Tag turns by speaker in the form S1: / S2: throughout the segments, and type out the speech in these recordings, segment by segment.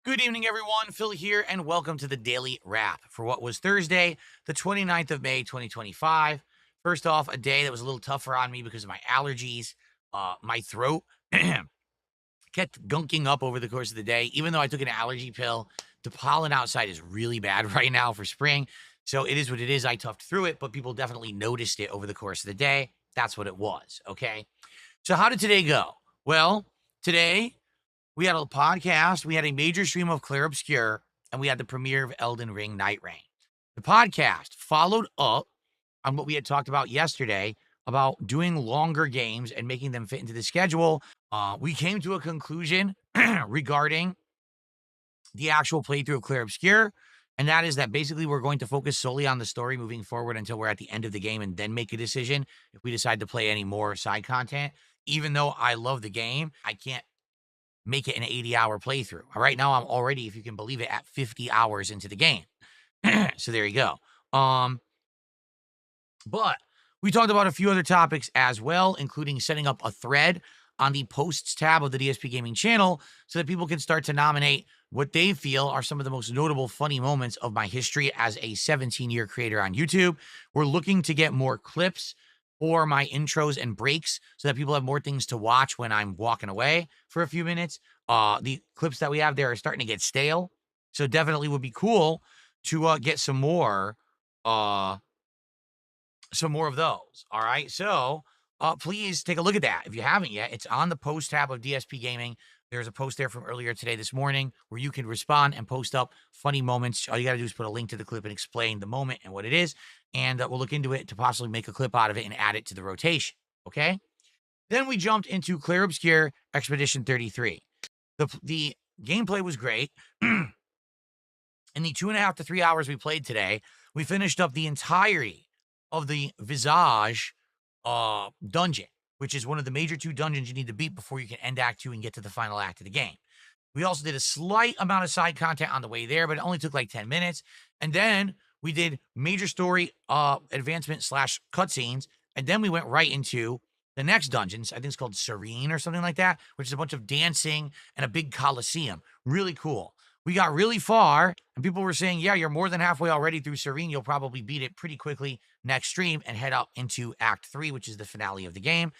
S1: Good evening, everyone. Phil here, and welcome to the Daily Wrap for what was Thursday, the 29th of May, 2025. First off, a day that was a little tougher on me because of my allergies. My throat kept gunking up over the course of the day. Even though I took an allergy pill, the pollen outside is really bad right now for spring. So it is what it is. I toughed through it, but people definitely noticed it over the course of the day. That's what it was. Okay. So, how did today go? Well, today we had a podcast, we had a major stream of Clair Obscur, and we had the premiere of Elden Ring Nightreign. The podcast followed up on what we had talked about yesterday about doing longer games and making them fit into the schedule. We came to a conclusion regarding the actual playthrough of Clair Obscur, and that is that basically we're going to focus solely on the story moving forward until we're at the end of the game and then make a decision if we decide to play any more side content. Even though I love the game, I can't make it an 80-hour playthrough. Right now, I'm already, if you can believe it, at 50 hours into the game. So there you go. But we talked about a few other topics as well, including setting up a thread on the posts tab of the DSP Gaming channel so that people can start to nominate what they feel are some of the most notable funny moments of my history as a 17-year creator on YouTube. We're looking to get more clips for my intros and breaks so that people have more things to watch when I'm walking away for a few minutes. The clips that we have there are starting to get stale. So definitely would be cool to get some more of those. All right. So please take a look at that. If you haven't yet, it's on the post tab of DSP Gaming. There's a post there from earlier today, this morning, where you can respond and post up funny moments. All you got to do is put a link to the clip and explain the moment and what it is. And we'll look into it to possibly make a clip out of it and add it to the rotation. Okay. Then we jumped into Clair Obscur Expedition 33. The gameplay was great. In the 2.5 to 3 hours we played today, we finished up the entirety of the Visage dungeon, which is one of the major 2 dungeons you need to beat before you can end Act 2 and get to the final act of the game. We also did a slight amount of side content on the way there, but it only took like 10 minutes. And then we did major story advancement / cutscenes, and then we went right into the next dungeons. I think it's called Serene or something like that, which is a bunch of dancing and a big coliseum. Really cool. We got really far, and people were saying, yeah, you're more than halfway already through Serene. You'll probably beat it pretty quickly next stream and head out into Act 3, which is the finale of the game.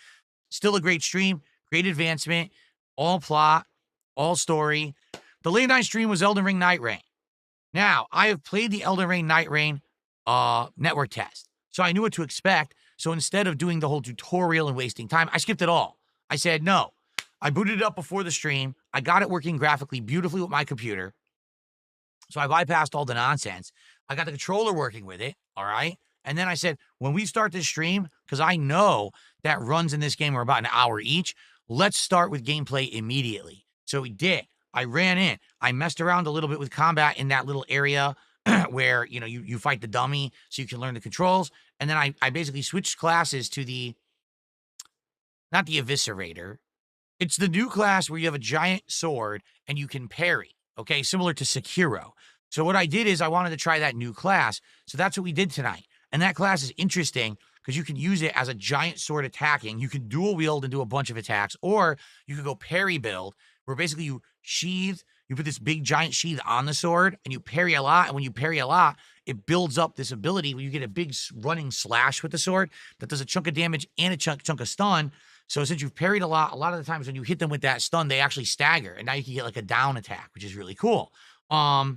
S1: Still a great stream, great advancement, all plot, all story. The late night stream was Elden Ring Nightreign. Now, I have played the Elden Ring Nightreign network test, so I knew what to expect. So instead of doing the whole tutorial and wasting time, I skipped it all. I said, no. I booted it up before the stream. I got it working graphically beautifully with my computer. So I bypassed all the nonsense. I got the controller working with it, all right? And then I said, when we start this stream, because I know that runs in this game are about an hour each, let's start with gameplay immediately. So we did. I ran in. I messed around a little bit with combat in that little area where, you fight the dummy so you can learn the controls. And then I basically switched classes to not the Eviscerator. It's the new class where you have a giant sword and you can parry, okay? Similar to Sekiro. So what I did is I wanted to try that new class. So that's what we did tonight. And that class is interesting because you can use it as a giant sword attacking. You can dual wield and do a bunch of attacks, or you could go parry build, where basically you put this big giant sheath on the sword and you parry a lot. And when you parry a lot, it builds up this ability where you get a big running slash with the sword that does a chunk of damage and a chunk of stun. So since you've parried a lot of the times when you hit them with that stun, they actually stagger. And now you can get like a down attack, which is really cool. So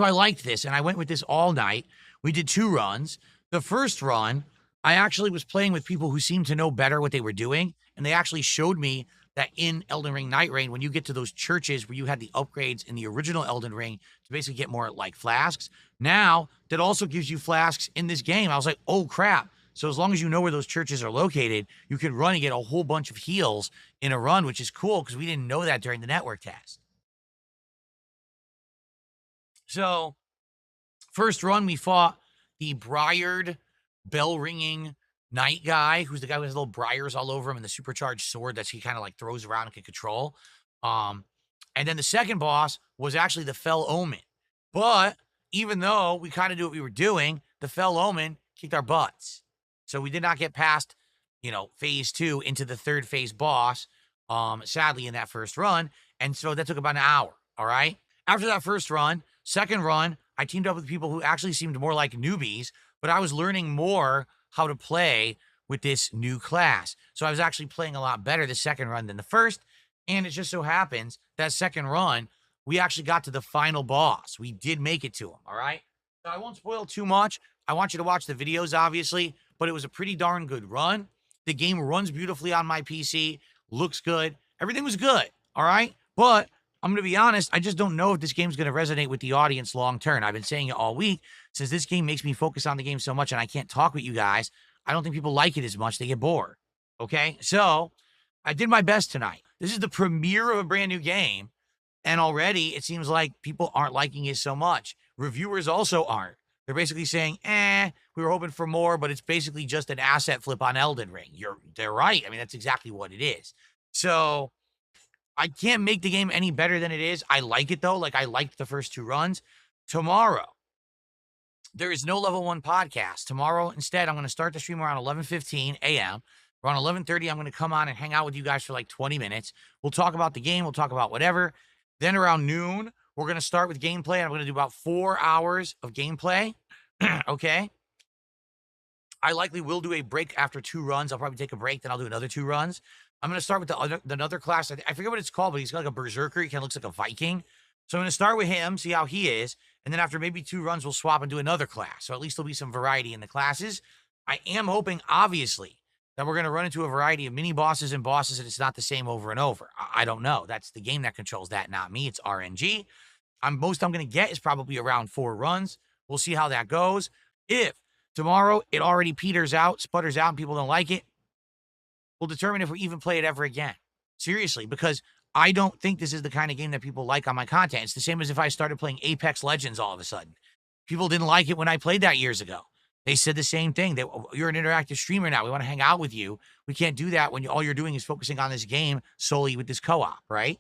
S1: I liked this, and I went with this all night. We did 2 runs. The first run, I actually was playing with people who seemed to know better what they were doing, and they actually showed me that in Elden Ring Nightreign, when you get to those churches where you had the upgrades in the original Elden Ring to basically get more like flasks, now that also gives you flasks in this game. I was like, oh crap. So as long as you know where those churches are located, you can run and get a whole bunch of heals in a run, which is cool because we didn't know that during the network test. So first run, we fought the Briared bell-ringing knight guy, who's the guy with his little briars all over him and the supercharged sword that he kind of like throws around and can control. And then the second boss was actually the Fell Omen. But even though we kind of knew what we were doing, the Fell Omen kicked our butts. So we did not get past, phase 2 into the third phase boss, sadly, in that first run. And so that took about an hour. all right? After that first run, second run, I teamed up with people who actually seemed more like newbies, but I was learning more how to play with this new class. So I was actually playing a lot better the second run than the first. And it just so happens that second run, we actually got to the final boss. We did make it to him, all right? So I won't spoil too much. I want you to watch the videos, obviously, but it was a pretty darn good run. The game runs beautifully on my PC, looks good. Everything was good, all right? But I'm going to be honest, I just don't know if this game's going to resonate with the audience long term. I've been saying it all week. Since this game makes me focus on the game so much and I can't talk with you guys, I don't think people like it as much. They get bored, okay? So I did my best tonight. This is the premiere of a brand new game, and already it seems like people aren't liking it so much. Reviewers also aren't. They're basically saying, we were hoping for more, but it's basically just an asset flip on Elden Ring. They're right. I mean, that's exactly what it is. So I can't make the game any better than it is. I like it, though. Like, I liked the first two runs. Tomorrow, there is no level 1 podcast. Tomorrow, instead, I'm going to start the stream around 11:15 a.m. Around 11:30, I'm going to come on and hang out with you guys for like 20 minutes. We'll talk about the game. We'll talk about whatever. Then around noon, we're going to start with gameplay. I'm going to do about 4 hours of gameplay. Okay? I likely will do a break after 2 runs. I'll probably take a break, then I'll do another 2 runs. I'm going to start with another class. I forget what it's called, but he's got like a berserker. He kind of looks like a Viking. So I'm going to start with him, see how he is. And then after maybe 2 runs, we'll swap and do another class. So at least there'll be some variety in the classes. I am hoping, obviously, that we're going to run into a variety of mini bosses and bosses, and it's not the same over and over. I don't know. That's the game that controls that, not me. It's RNG. Most I'm going to get is probably around 4 runs. We'll see how that goes. If tomorrow it already peters out, sputters out, and people don't like it, we'll determine if we even play it ever again. Seriously, because I don't think this is the kind of game that people like on my content. It's the same as if I started playing Apex Legends all of a sudden. People didn't like it when I played that years ago. They said the same thing. You're an interactive streamer now. We want to hang out with you. We can't do that when all you're doing is focusing on this game solely with this co-op, right?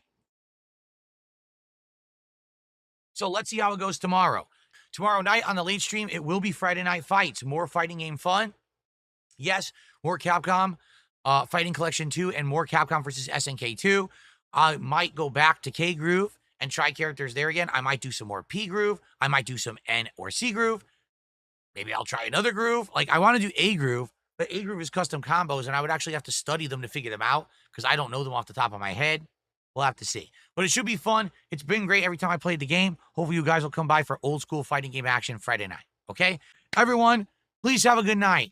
S1: So let's see how it goes tomorrow. Tomorrow night on the late stream, it will be Friday Night Fights. More fighting game fun. Yes, more Capcom Fighting Collection 2 and more Capcom versus SNK 2. I might go back to K Groove and try characters there again. I might do some more P Groove. I might do some N or C Groove. Maybe I'll try another groove. Like, I want to do A Groove, but A Groove is custom combos, and I would actually have to study them to figure them out because I don't know them off the top of my head. We'll have to see. But it should be fun. It's been great every time I played the game. Hopefully you guys will come by for old school fighting game action Friday night. Okay? Everyone, please have a good night.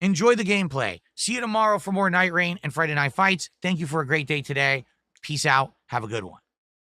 S1: Enjoy the gameplay. See you tomorrow for more Nightreign and Friday Night Fights. Thank you for a great day today. Peace out. Have a good one.